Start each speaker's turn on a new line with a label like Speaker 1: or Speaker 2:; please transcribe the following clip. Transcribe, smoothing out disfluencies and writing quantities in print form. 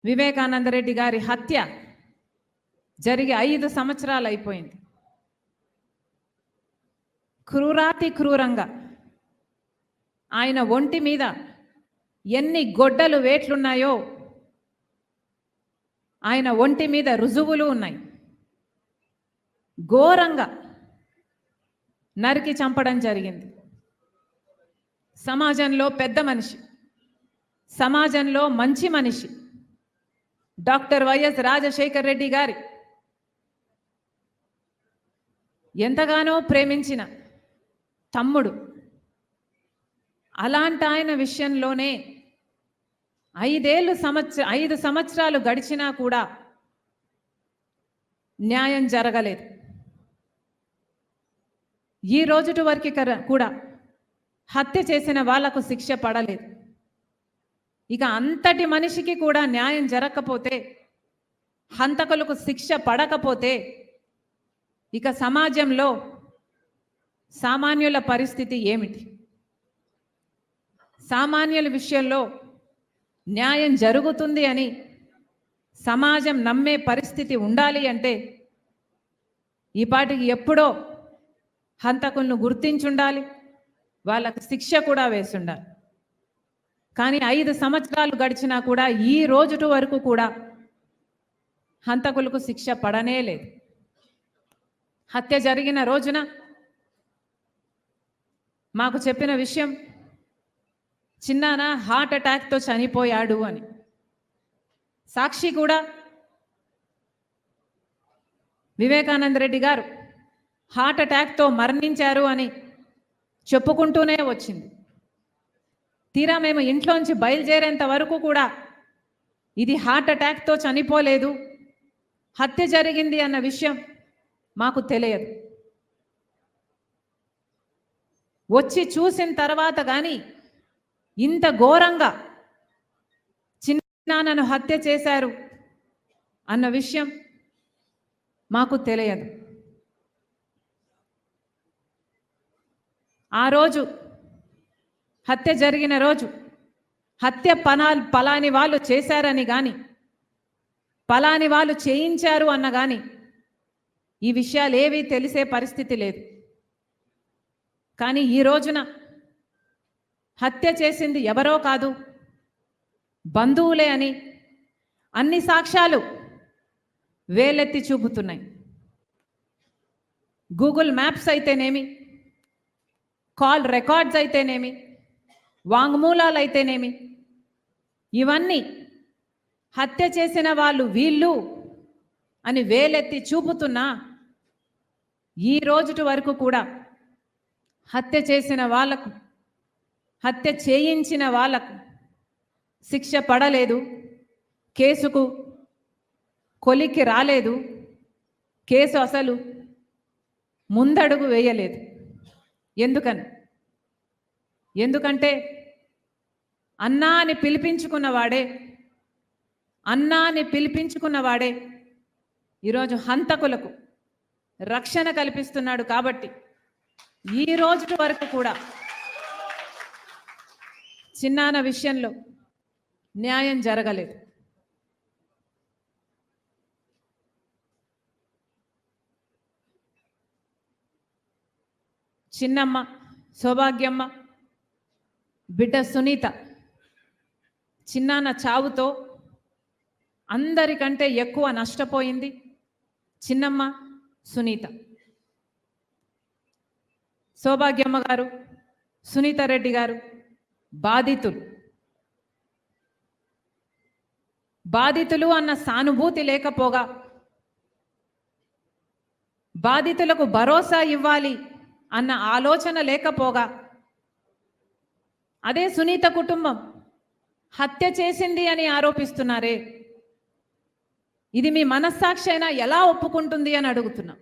Speaker 1: వివేకానందరెడ్డి గారి హత్య జరిగి 5 సంవత్సరాలు అయిపోయింది. క్రూరాతి క్రూరంగా ఆయన ఒంటి మీద ఎన్ని గొడ్డలు వేట్లున్నాయో ఆయన ఒంటి మీద రుజువులు ఉన్నాయి. ఘోరంగా నరికి చంపడం జరిగింది. సమాజంలో పెద్ద మనిషి, సమాజంలో మంచి మనిషి డాక్టర్ వైఎస్ రాజశేఖర్ రెడ్డి గారి ఎంతగానో ప్రేమించిన తమ్ముడు. అలాంటి ఆయన విషయంలోనే 5 సంవత్సరాలు గడిచినా కూడా న్యాయం జరగలేదు. ఈ రోజుటి వరకు కూడా హత్య చేసిన వాళ్లకు శిక్ష పడలేదు. ఇక అంతటి మనిషికి కూడా న్యాయం జరగకపోతే, హంతకులకు శిక్ష పడకపోతే ఇక సమాజంలో సామాన్యుల పరిస్థితి ఏమిటి? సామాన్యుల విషయంలో న్యాయం జరుగుతుంది అని సమాజం నమ్మే పరిస్థితి ఉండాలి అంటే ఈ పాటికి ఎప్పుడో హంతకులను గుర్తించుండాలి, వాళ్ళకు శిక్ష కూడా వేసుండాలి. కానీ 5 సంవత్సరాలు గడిచినా కూడా ఈ రోజుటి వరకు కూడా హంతకులకు శిక్ష పడనే లేదు. హత్య జరిగిన రోజున మాకు చెప్పిన విషయం, చిన్నాన హార్ట్ అటాక్తో చనిపోయాడు అని. సాక్షి కూడా వివేకానందరెడ్డి గారు హార్ట్ అటాక్తో మరణించారు అని చెప్పుకుంటూనే వచ్చింది. తీరా మేము ఇంట్లోంచి బయలుదేరేంత వరకు కూడా ఇది హార్ట్ అటాక్తో చనిపోలేదు, హత్య జరిగింది అన్న విషయం మాకు తెలియదు. వచ్చి చూసిన తర్వాత కానీ ఇంత ఘోరంగా చిన్నాన్నను హత్య చేశారు అన్న విషయం మాకు తెలియదు. ఆ రోజు హత్య జరిగిన రోజు హత్య పలాని వాళ్ళు చేశారని కానీ, పలాని వాళ్ళు చేయించారు అన్న కానీ ఈ విషయాలు ఏవీ తెలిసే పరిస్థితి లేదు. కానీ ఈ రోజున హత్య చేసింది ఎవరో కాదు, బంధువులే అని అన్ని సాక్ష్యాలు వేలెత్తి చూపుతున్నాయి. గూగుల్ మ్యాప్స్ అయితేనేమి, కాల్ రికార్డ్స్ అయితేనేమి, వాంగ్మూలాలు అయితేనేమి, ఇవన్నీ హత్య చేసిన వాళ్ళు వీళ్ళు అని వేలెత్తి చూపుతున్నా ఈ రోజుటి వరకు కూడా హత్య చేసిన వాళ్ళకు, హత్య చేయించిన వాళ్ళకు శిక్ష పడలేదు, కేసుకు కొలికి రాలేదు, కేసు అసలు ముందడుగు వేయలేదు. ఎందుకంటే అన్నా అని పిలిపించుకున్నవాడే ఈరోజు హంతకులకు రక్షణ కల్పిస్తున్నాడు. కాబట్టి ఈ రోజు వరకు కూడా చిన్నాన్న విషయంలో న్యాయం జరగలేదు. చిన్నమ్మ సౌభాగ్యమ్మ బిడ్డ సునీత చిన్నాన్న చావుతో అందరికంటే ఎక్కువ నష్టపోయింది చిన్నమ్మ సునీత. సౌభాగ్యమ్మ గారు, సునీత రెడ్డి గారు బాధితులు అన్న సానుభూతి లేకపోగా, బాధితులకు భరోసా ఇవ్వాలి అన్న ఆలోచన లేకపోగా, అదే సునీత కుటుంబం హత్య చేసింది అని ఆరోపిస్తున్నారే, ఇది మీ మనస్సాక్షి అయినా ఎలా ఒప్పుకుంటుంది అని అడుగుతున్నాం.